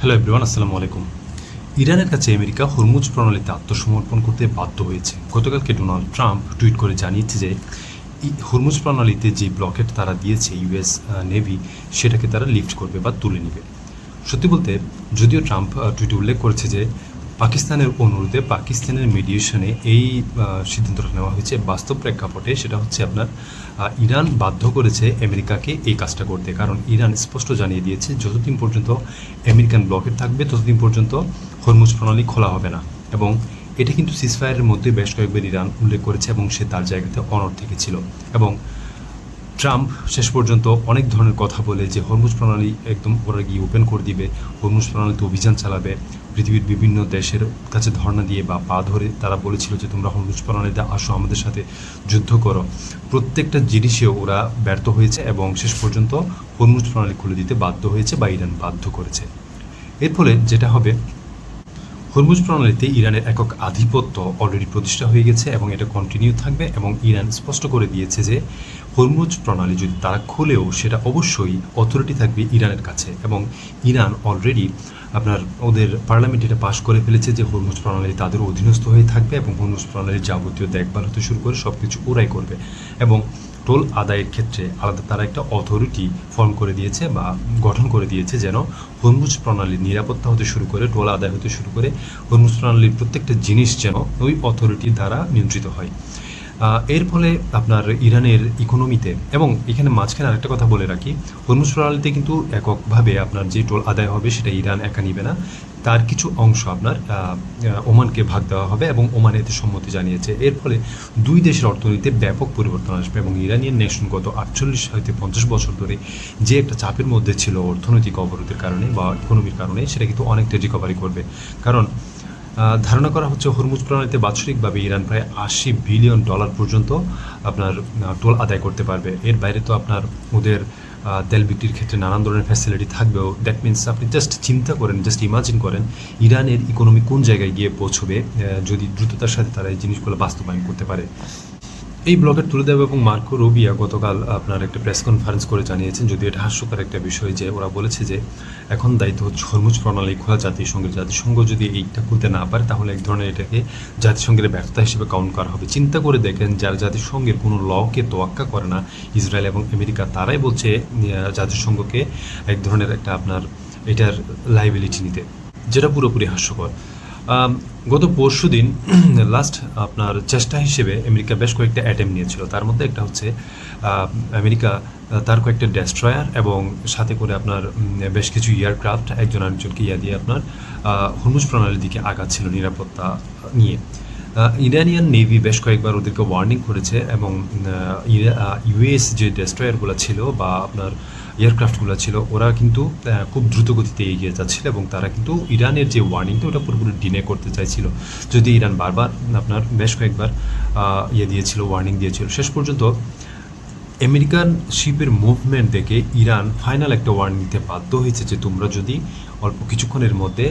Hello everyone, আসসালামু আলাইকুম। ইরানের কাছে আমেরিকা হরমুজ প্রণালীতে আত্মসমর্পণ করতে বাধ্য হয়েছে। গতকালকে ডোনাল্ড ট্রাম্প টুইট করে জানিয়েছে যে হরমুজ প্রণালীতে যে ব্লকেট তারা দিয়েছে ইউএস নেভি, সেটাকে তারা লিফট করবে বা তুলে নেবে। সত্যি বলতে, যদিও ট্রাম্প টুইটে উল্লেখ করেছে যে পাকিস্তানের অনুরোধে পাকিস্তানের মিডিয়েশনে এই সিদ্ধান্তটা নেওয়া হয়েছে, বাস্তব প্রেক্ষাপটে সেটা হচ্ছে আপনার ইরান বাধ্য করেছে আমেরিকাকে এই কাজটা করতে। কারণ ইরান স্পষ্ট জানিয়ে দিয়েছে যতদিন পর্যন্ত আমেরিকান ব্লকেট থাকবে ততদিন পর্যন্ত হরমুজ প্রণালী খোলা হবে না। এবং এটা কিন্তু সিজফায়ারের মধ্যে বেশ কয়েকবার ইরান উল্লেখ করেছে এবং সে তার জায়গাতে অনড় থেকেছিল। এবং ট্রাম্প শেষ পর্যন্ত অনেক ধরনের কথা বলে যে হরমুজ প্রণালী একদম ওরা গিয়ে ওপেন করে দিবে, হরমুজ প্রণালীতে অভিযান চালাবে, পৃথিবীর বিভিন্ন দেশের কাছে ধর্ণা দিয়ে বা পা ধরে তারা বলেছিল যে তোমরা হরমুজ প্রণালীতে আসো, আমাদের সাথে যুদ্ধ করো। প্রত্যেকটা জিনিসে ওরা ব্যর্থ হয়েছে এবং শেষ পর্যন্ত হরমুজ প্রণালী খুলে দিতে বাধ্য হয়েছে বা ইরান বাধ্য করেছে। এর ফলে যেটা হবে, হরমুজ প্রণালীতে ইরানের একক আধিপত্য অলরেডি প্রতিষ্ঠা হয়ে গেছে এবং এটা কন্টিনিউ থাকবে। এবং ইরান স্পষ্ট করে দিয়েছে যে হরমুজ প্রণালী যদি তারা খুলেও সেটা অবশ্যই অথরিটি থাকবে ইরানের কাছে। এবং ইরান অলরেডি আপনার ওদের পার্লামেন্ট এটা পাশ করে ফেলেছে যে হরমুজ প্রণালী তাদের অধীনস্থ হয়ে থাকবে এবং হরমুজ প্রণালীর যাবতীয় দেখভাল হতে শুরু করে সব কিছু ওরাই করবে। এবং টোল আদায়ের ক্ষেত্রে আলাদা তারা একটা অথরিটি ফর্ম করে দিয়েছে বা গঠন করে দিয়েছে, যেন হরমুজ প্রণালীর নিরাপত্তা হতে শুরু করে টোল আদায় হতে শুরু করে হরমুজ প্রণালীর প্রত্যেকটা জিনিস যেন ওই অথরিটি দ্বারা নিয়ন্ত্রিত হয়। এর ফলে আপনার ইরানের ইকোনমিতে, এবং এখানে মাঝখানে আরেকটা কথা বলে রাখি, হরমুজ প্রণালীতে কিন্তু এককভাবে আপনার যে টোল আদায় হবে সেটা ইরান একা নিবে না, তার কিছু অংশ আপনার ওমানকে ভাগ দেওয়া হবে এবং ওমান এতে সম্মতি জানিয়েছে। এর ফলে দুই দেশের অর্থনীতিতে ব্যাপক পরিবর্তন আসবে এবং ইরানিয়ান নেশন গত 48 হইতে 50 বছর ধরে যে একটা চাপের মধ্যে ছিল অর্থনৈতিক অবরোধের কারণে বা ইকোনমির কারণে, সেটা কিন্তু অনেকটা রিকভারি করবে। কারণ ধারণা করা হচ্ছে হরমুজ প্রণালীতে বাৎসরিকভাবে ইরান প্রায় $80 বিলিয়ন পর্যন্ত আপনার টোল আদায় করতে পারবে। এর বাইরে তো আপনার ওদের তেল বিক্রির ক্ষেত্রে নানান ধরনের ফ্যাসিলিটি থাকবেও। দ্যাট মিনস আপনি জাস্ট চিন্তা করেন, জাস্ট ইমাজিন করেন ইরানের ইকোনমি কোন জায়গায় গিয়ে পৌঁছবে যদি দ্রুততার সাথে তারা এই জিনিসগুলো বাস্তবায়ন করতে পারে। এই ব্লকের তুলে দেওয়া এবং মার্কো রুবিয়া গতকাল আপনার একটা প্রেস কনফারেন্স করে জানিয়েছেন, যদি এটা হাস্যকর একটা বিষয়, যে ওরা বলেছে যে এখন দায়িত্ব হচ্ছে হরমুজ প্রণালী খোলা জাতিসংঘের। জাতিসংঘ যদি এইটা খুলতে না পারে তাহলে এক ধরনের এটাকে জাতিসংঘের ব্যর্থতা হিসেবে কাউন্ট করা হবে। চিন্তা করে দেখেন, যারা জাতিসংঘের কোনো লকে তোয়াক্কা করে না, ইসরায়েল এবং আমেরিকা, তারাই বলছে জাতিসংঘকে এক ধরনের একটা আপনার এটার লাইবিলিটি নিতে, যেটা পুরোপুরি হাস্যকর। গত পরশু দিন লাস্ট আপনার চেষ্টা হিসেবে আমেরিকা বেশ কয়েকটা অ্যাটেম্প নিয়েছিল। তার মধ্যে একটা হচ্ছে আমেরিকা তার কয়েকটা ডেস্ট্রয়ার এবং সাথে করে আপনার বেশ কিছু এয়ারক্রাফট একজন আরেকজনকে দিয়ে আপনার হরমুজ প্রণালীর দিকে আগাচ্ছিল নিরাপত্তা নিয়ে। ইরানিয়ান নেভি বেশ কয়েকবার ওদেরকে ওয়ার্নিং করেছে এবং ইউএস যে ডেস্ট্রয়ারগুলো ছিল বা আপনার এয়ারক্রাফটগুলো ছিল, ওরা কিন্তু খুব দ্রুত গতিতে এগিয়ে যাচ্ছিল এবং তারা কিন্তু ইরানের যে ওয়ার্নিংটা ওটা পুরোপুরি ডিনে করতে চাইছিল, যদি ইরান বারবার আপনার বেশ কয়েকবার দিয়েছিল, ওয়ার্নিং দিয়েছিল। শেষ পর্যন্ত আমেরিকান শিপের মুভমেন্ট দেখে ইরান ফাইনাল একটা ওয়ার্নিং দিতে বাধ্য হয়েছে যে তোমরা যদি অল্প কিছুক্ষণের মধ্যে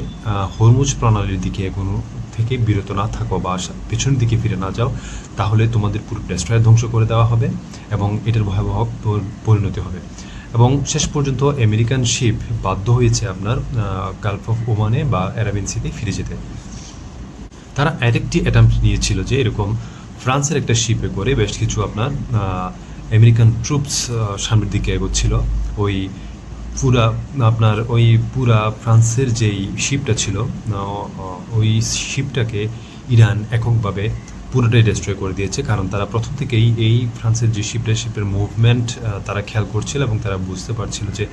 হরমুজ প্রণালীর দিকে এগোনো থেকে বিরত না থাকো বা পেছনের দিকে ফিরে না যাও, তাহলে তোমাদের পুরো ডেস্ট্রয়ার ধ্বংস করে দেওয়া হবে এবং এটার ভয়াবহ পরিণতি হবে। এবং শেষ পর্যন্ত আমেরিকান শিপ বাধ্য হয়েছে আপনার গালফ অফ ওমানে বা অ্যারাবিয়ান সিতে ফিরে যেতে। তারা আরেকটি অ্যাটেম্পট নিয়েছিল যে এরকম ফ্রান্সের একটা শিপে করে বেশ কিছু আপনার আমেরিকান ট্রুপস সামনের দিকে এগোচ্ছিল। ওই পুরা ফ্রান্সের যেই শিপটা ছিল, ওই শিপটাকে ইরান এককভাবে পুরোটাই ডিস্ট্রয় করে দিয়েছে। কারণ তারা প্রথম থেকেই এই ফ্রান্সের যে শিপের মুভমেন্ট তারা খেয়াল করছিল এবং তারা বুঝতে পারছিল যে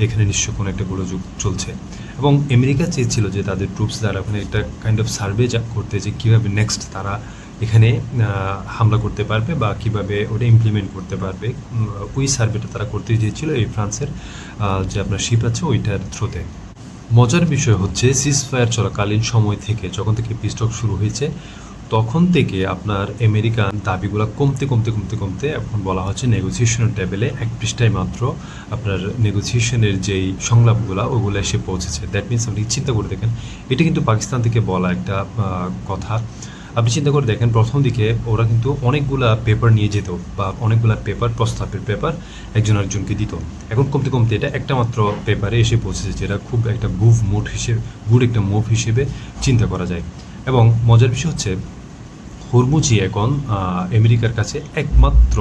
এখানে নিশ্চয় কোনো একটা গোলযোগ চলছে। এবং আমেরিকা চেয়েছিল যে তাদের ট্রুপস দ্বারা ওখানে একটা কাইন্ড অফ সার্ভে করতে, যে কীভাবে নেক্সট তারা এখানে হামলা করতে পারবে বা কীভাবে ওটা ইমপ্লিমেন্ট করতে পারবে। ওই সার্ভেটা তারা করতে চেয়েছিল এই ফ্রান্সের যে আপনার শিপ আছে ওইটার থ্রুতে। মজার বিষয় হচ্ছে সিজফায়ার চলাকালীন সময় থেকে, যখন থেকে পিস টক শুরু হয়েছে তখন থেকে আপনার আমেরিকান দাবিগুলো কমতে কমতে কমতে কমতে এখন বলা হচ্ছে নেগোসিয়েশনের টেবিলে এক পৃষ্ঠায় মাত্র আপনার নেগোসিয়েশনের যেই সংলাপগুলো ওগুলো এসে পৌঁছেছে। দ্যাট মিনস আপনি চিন্তা করে দেখেন, এটা কিন্তু পাকিস্তান থেকে বলা একটা কথা। আপনি চিন্তা করে দেখেন, প্রথম দিকে ওরা কিন্তু অনেকগুলা পেপার নিয়ে যেত বা অনেকগুলা পেপার, প্রস্তাবের পেপার একজন আরেকজনকে দিত। এখন কমতে কমতে এটা একটা মাত্র পেপারে এসে পৌঁছেছে, যেটা খুব একটা গুড একটা মুভ হিসেবে চিন্তা করা যায়। এবং মজার বিষয় হচ্ছে হরমুজই এখন আমেরিকার কাছে একমাত্র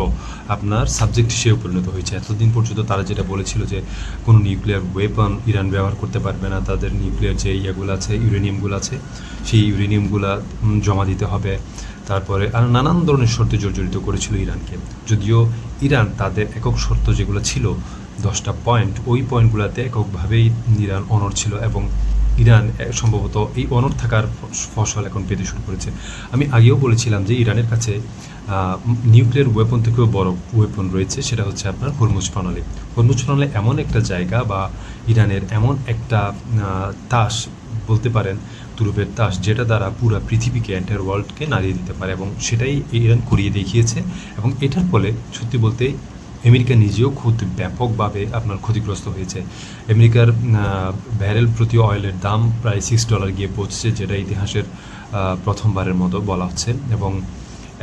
আপনার সাবজেক্ট হিসেবে পরিণত হয়েছে। এতদিন পর্যন্ত তারা যেটা বলেছিল যে কোনো নিউক্লিয়ার ওয়েপন ইরান ব্যবহার করতে পারবে না, তাদের নিউক্লিয়ার যে ইয়েগুলো আছে, ইউরেনিয়ামগুলো আছে, সেই ইউরেনিয়ামগুলো জমা দিতে হবে, তারপরে আর নানান ধরনের শর্তে জর্জরিত করেছিল ইরানকে। যদিও ইরান তাদের একক শর্ত যেগুলো ছিল 10টা পয়েন্ট, ওই পয়েন্টগুলোতে এককভাবেই ইরান অনড় ছিল এবং ইরান সম্ভবত এই অনড় থাকার ফসল এখন পেতে শুরু করেছে। আমি আগেও বলেছিলাম যে ইরানের কাছে নিউক্লিয়ার ওয়েপন থেকেও বড় ওয়েপন রয়েছে, সেটা হচ্ছে আপনার হরমুজ প্রণালী। হরমুজ প্রণালী এমন একটা জায়গা বা ইরানের এমন একটা তাস বলতে পারেন, তুরুপের তাস, যেটা দ্বারা পুরো পৃথিবীকে, এন্টায়ার ওয়ার্ল্ডকে নাড়িয়ে দিতে পারে, এবং সেটাই ইরান করিয়ে দেখিয়েছে। এবং এটার ফলে সত্যি বলতে আমেরিকা নিজেও খুব ব্যাপকভাবে আপনার ক্ষতিগ্রস্ত হয়েছে। আমেরিকার ব্যারেল প্রতি অয়েলের দাম প্রায় $6 গিয়ে পৌঁছেছে, যেটা ইতিহাসের প্রথমবারের মতো বলা হচ্ছে। এবং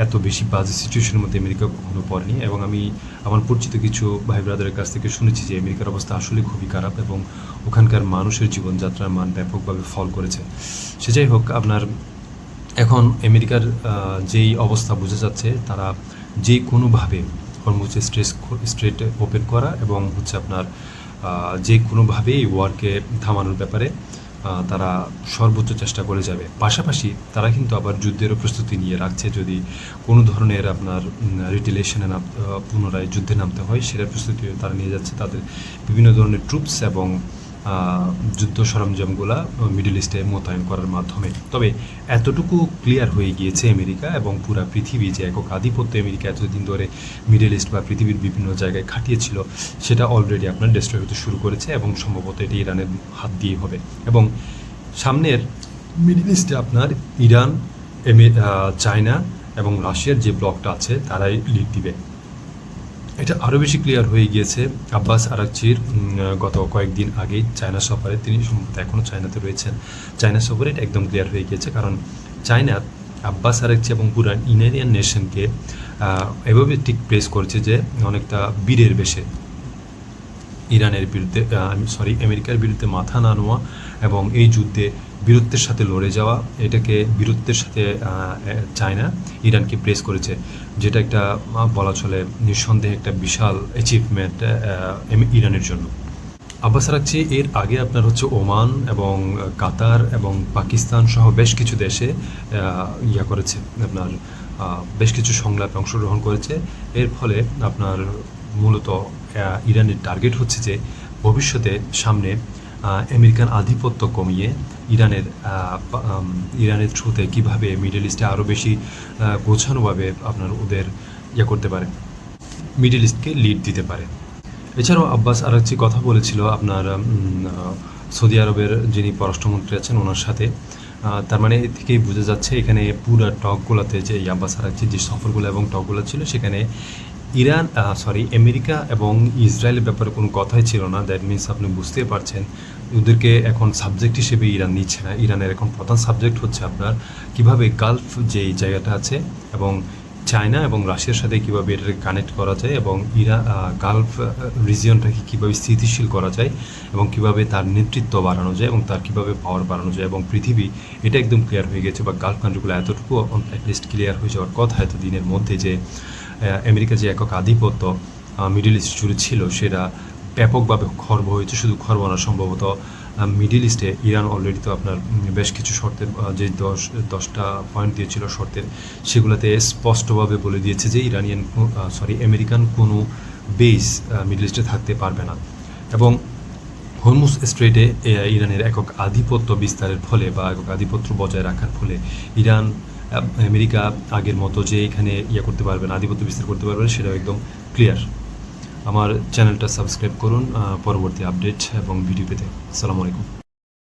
এত বেশি বাজে সিচুয়েশনের মধ্যে আমেরিকা কখনো পড়েনি। এবং আমি আমার পরিচিত কিছু ভাই ব্রাদারের কাছ থেকে শুনেছি যে আমেরিকার অবস্থা আসলে খুবই খারাপ এবং ওখানকার মানুষের জীবনযাত্রার মান ব্যাপকভাবে ফল করেছে। সে যাই হোক, আপনার এখন আমেরিকার যেই অবস্থা বোঝা যাচ্ছে, তারা যে কোনোভাবে হরমুজ স্ট্রেট ওপেন করা এবং হচ্ছে আপনার যে কোনোভাবে এই ওয়ারকে থামানোর ব্যাপারে তারা সর্বোচ্চ চেষ্টা করে যাবে। পাশাপাশি তারা কিন্তু আবার যুদ্ধেরও প্রস্তুতি নিয়ে রাখছে, যদি কোনো ধরনের আপনার রিটেলিয়েশনে পুনরায় যুদ্ধে নামতে হয়, সেটার প্রস্তুতি তারা নিয়ে যাচ্ছে। তাদের বিভিন্ন ধরনের ট্রুপস এবং যুদ্ধ সরঞ্জামগুলা মিডল ইস্টে মোতায়েন করার মাধ্যমে। তবে এতটুকু ক্লিয়ার হয়ে গিয়েছে আমেরিকা এবং পুরা পৃথিবী যে একক আধিপত্য আমেরিকা এতদিন ধরে মিডল ইস্ট বা পৃথিবীর বিভিন্ন জায়গায় খাটিয়েছিল, সেটা অলরেডি আপনার ডেস্ট্রয় হতে শুরু করেছে এবং সম্ভবত এটি ইরানের হাত দিয়ে হবে। এবং সামনের মিডল ইস্টে আপনার ইরান, চায়না এবং রাশিয়ার যে ব্লকটা আছে, তারাই লিড দিবে। এটা আরও বেশি ক্লিয়ার হয়ে গিয়েছে আব্বাস আরাকচির গত কয়েকদিন আগেই চায়না সফরে, তিনি সম্ভবত এখনও চায়নাতে রয়েছেন। চায়না সফরে এটা একদম ক্লিয়ার হয়ে গিয়েছে, কারণ চায়নার আব্বাস আরাকচি এবং পুরা ইরানিয়ান নেশনকে এভাবে ঠিক প্লেস করেছে যে অনেকটা বীরের বেশে ইরানের বিরুদ্ধে আমেরিকার বিরুদ্ধে মাথা না নেওয়া এবং এই যুদ্ধে বীরত্বের সাথে লড়ে যাওয়া, এটাকে বীরত্বের সাথে চায়না ইরানকে প্রেস করেছে, যেটা একটা বলা চলে নিঃসন্দেহে একটা বিশাল অ্যাচিভমেন্ট ইরানের জন্য। আব্বাস আরাকচি এর আগে আপনার হচ্ছে ওমান এবং কাতার এবং পাকিস্তান সহ বেশ কিছু দেশে করেছে, আপনার বেশ কিছু সংলাপে অংশগ্রহণ করেছে। এর ফলে আপনার মূলত ইরানের টার্গেট হচ্ছে যে ভবিষ্যতে সামনে আমেরিকান আধিপত্য কমিয়ে ইরানের থ্রুতে কীভাবে মিডল ইস্টে আরও বেশি গোছানোভাবে আপনার ওদের করতে পারে, মিডল ইস্টকে লিড দিতে পারে। এছাড়াও আব্বাস আরাকচি কথা বলেছিল আপনার সৌদি আরবের যিনি পররাষ্ট্রমন্ত্রী আছেন ওনার সাথে। তার মানে এ থেকেই বোঝা যাচ্ছে এখানে পুরো টকগুলোতে যে আব্বাস আরাকচির যে সফরগুলো এবং টকগুলো ছিল, সেখানে আমেরিকা এবং ইসরায়েলের ব্যাপারে কোনো কথাই ছিল না। দ্যাট মিনস আপনি বুঝতে পারছেন ওদেরকে এখন সাবজেক্ট হিসেবে ইরান নিচ্ছে না। ইরানের এখন প্রধান সাবজেক্ট হচ্ছে আপনার কীভাবে গালফ যেই জায়গাটা আছে এবং চায়না এবং রাশিয়ার সাথে কীভাবে এটাকে কানেক্ট করা যায় এবং গালফ রিজিয়নটাকে কীভাবে স্থিতিশীল করা যায় এবং কীভাবে তার নেতৃত্ব বাড়ানো যায় এবং তার কীভাবে পাওয়ার বাড়ানো যায়। এবং পৃথিবী এটা একদম ক্লিয়ার হয়ে গেছে, বা গালফ কান্ট্রিগুলো এতটুকু অ্যাটলিস্ট ক্লিয়ার হয়ে যাওয়ার কথা এতদিনের মধ্যে, যে আমেরিকার যে একক আধিপত্য মিডল ইস্ট জুড়ে ছিল, সেটা ব্যাপকভাবে খর্ব হয়েছে। শুধু খর্ব না, সম্ভবত মিডল ইস্টে ইরান অলরেডি তো আপনার বেশ কিছু শর্তের যে 10টা পয়েন্ট দিয়েছিল শর্তের, সেগুলোতে স্পষ্টভাবে বলে দিয়েছে যে আমেরিকান কোনো বেস মিডল ইস্টে থাকতে পারবে না। এবং হরমুজ স্ট্রেটে ইরানের একক আধিপত্য বিস্তারের ফলে বা একক আধিপত্য বজায় রাখার ফলে আমেরিকা আগের মতো যে এখানে করতে পারবে না, আধিপত্য বিস্তার করতে পারবে না, সেটাও একদম ক্লিয়ার। আমার চ্যানেলটা সাবস্ক্রাইব করুন পরবর্তী আপডেট এবং ভিডিও পেতে। আসসালামু আলাইকুম।